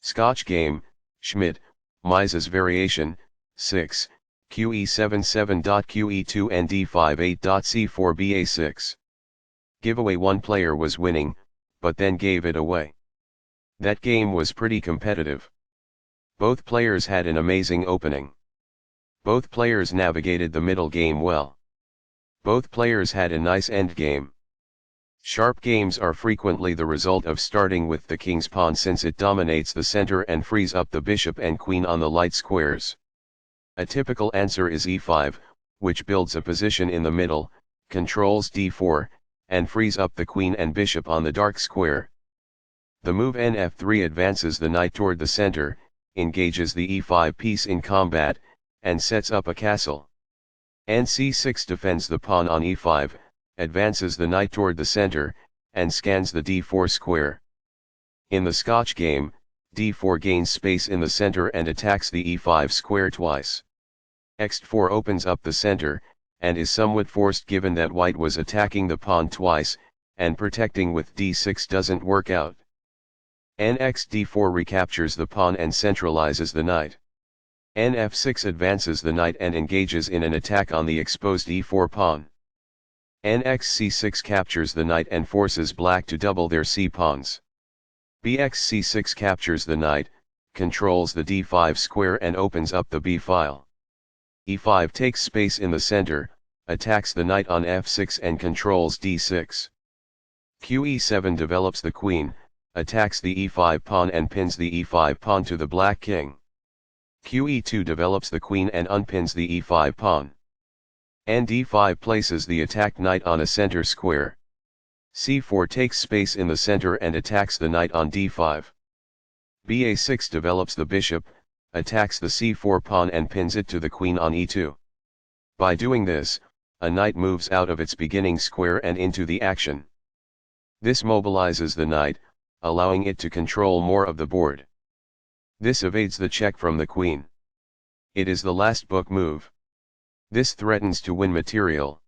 Scotch game, Schmidt, Mieses variation, 6, Qe7 7.Qe2 Nd5 8.c4 ba6. Giveaway. One player was winning, but then gave it away. That game was pretty competitive. Both players had an amazing opening. Both players navigated the middle game well. Both players had a nice end game. Sharp games are frequently the result of starting with the king's pawn, since it dominates the center and frees up the bishop and queen on the light squares. A typical answer is e5, which builds a position in the middle, controls d4, and frees up the queen and bishop on the dark square. The move nf3 advances the knight toward the center, engages the e5 piece in combat, and sets up a castle. nc6 defends the pawn on e5, advances the knight toward the center, and scans the d4 square. In the Scotch game, d4 gains space in the center and attacks the e5 square twice. x4 opens up the center, and is somewhat forced given that white was attacking the pawn twice, and protecting with d6 doesn't work out. nx d4 recaptures the pawn and centralizes the knight. nf6 advances the knight and engages in an attack on the exposed e4 pawn. nx c6 captures the knight and forces black to double their c-pawns. bx c6 captures the knight, controls the d5 square and opens up the b file. e5 takes space in the center, attacks the knight on f6 and controls d6. Qe7 develops the queen, attacks the e5 pawn and pins the e5 pawn to the black king. Qe2 develops the queen and unpins the e5 pawn. Nd5 places the attacked knight on a center square. c4 takes space in the center and attacks the knight on d5. ba6 develops the bishop, attacks the c4 pawn and pins it to the queen on e2. By doing this, a knight moves out of its beginning square and into the action. This mobilizes the knight, allowing it to control more of the board. This evades the check from the queen. It is the last book move. This threatens to win material.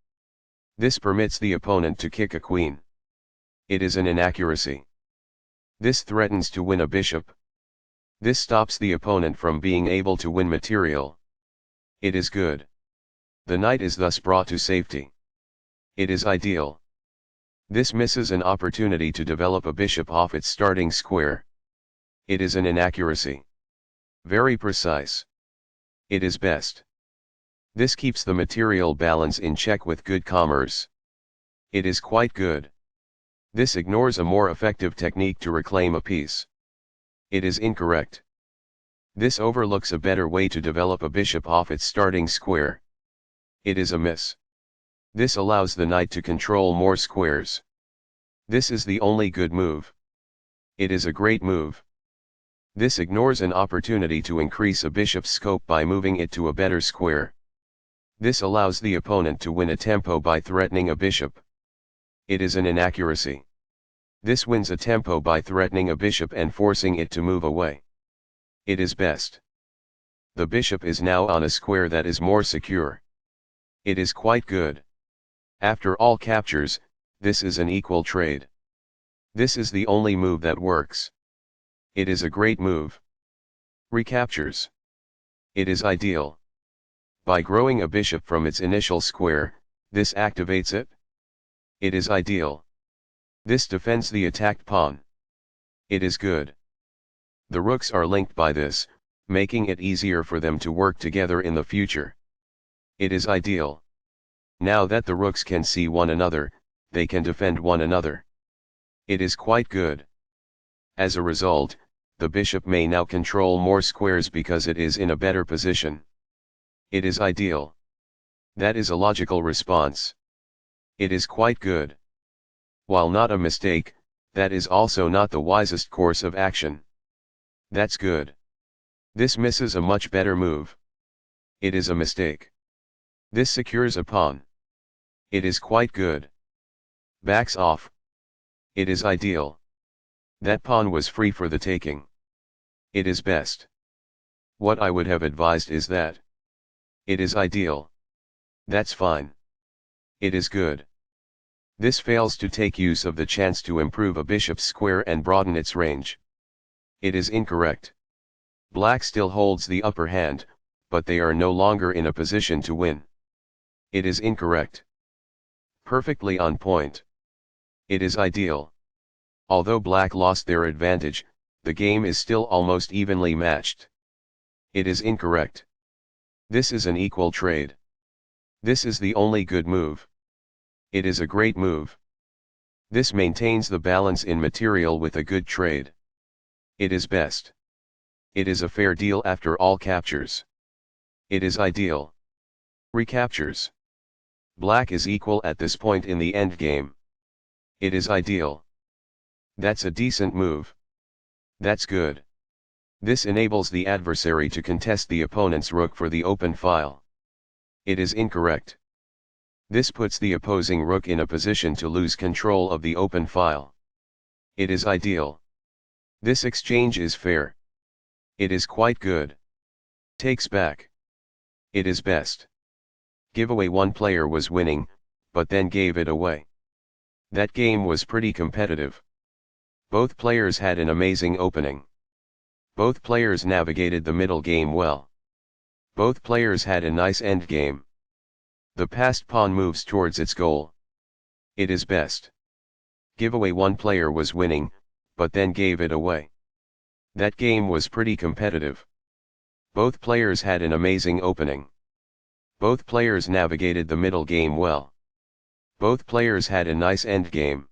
This permits the opponent to kick a queen. It is an inaccuracy. This threatens to win a bishop. This stops the opponent from being able to win material. It is good. The knight is thus brought to safety. It is ideal. This misses an opportunity to develop a bishop off its starting square. It is an inaccuracy. Very precise. It is best. This keeps the material balance in check with good commerce. It is quite good. This ignores a more effective technique to reclaim a piece. It is incorrect. This overlooks a better way to develop a bishop off its starting square. It is a miss. This allows the knight to control more squares. This is the only good move. It is a great move. This ignores an opportunity to increase a bishop's scope by moving it to a better square. This allows the opponent to win a tempo by threatening a bishop. It is an inaccuracy. This wins a tempo by threatening a bishop and forcing it to move away. It is best. The bishop is now on a square that is more secure. It is quite good. After all captures, this is an equal trade. This is the only move that works. It is a great move. Recaptures. It is ideal. By growing a bishop from its initial square, this activates it. It is ideal. This defends the attacked pawn. It is good. The rooks are linked by this, making it easier for them to work together in the future. It is ideal. Now that the rooks can see one another, they can defend one another. It is quite good. As a result, the bishop may now control more squares because it is in a better position. It is ideal. That is a logical response. It is quite good. While not a mistake, that is also not the wisest course of action. That's good. This misses a much better move. It is a mistake. This secures a pawn. It is quite good. Backs off. It is ideal. That pawn was free for the taking. It is best. What I would have advised is that. It is ideal. That's fine. It is good. This fails to take use of the chance to improve a bishop's square and broaden its range. It is incorrect. Black still holds the upper hand, but they are no longer in a position to win. It is incorrect. Perfectly on point. It is ideal. Although Black lost their advantage, the game is still almost evenly matched. It is incorrect. This is an equal trade. This is the only good move. It is a great move. This maintains the balance in material with a good trade. It is best. It is a fair deal after all captures. It is ideal. Recaptures. Black is equal at this point in the endgame. It is ideal. That's a decent move. That's good. This enables the adversary to contest the opponent's rook for the open file. It is incorrect. This puts the opposing rook in a position to lose control of the open file. It is ideal. This exchange is fair. It is quite good. Takes back. It is best. Giveaway. One player was winning, but then gave it away. That game was pretty competitive. Both players had an amazing opening. Both players navigated the middle game well. Both players had a nice end game. The passed pawn moves towards its goal. It is best. Giveaway. One player was winning, but then gave it away. That game was pretty competitive. Both players had an amazing opening. Both players navigated the middle game well. Both players had a nice end game.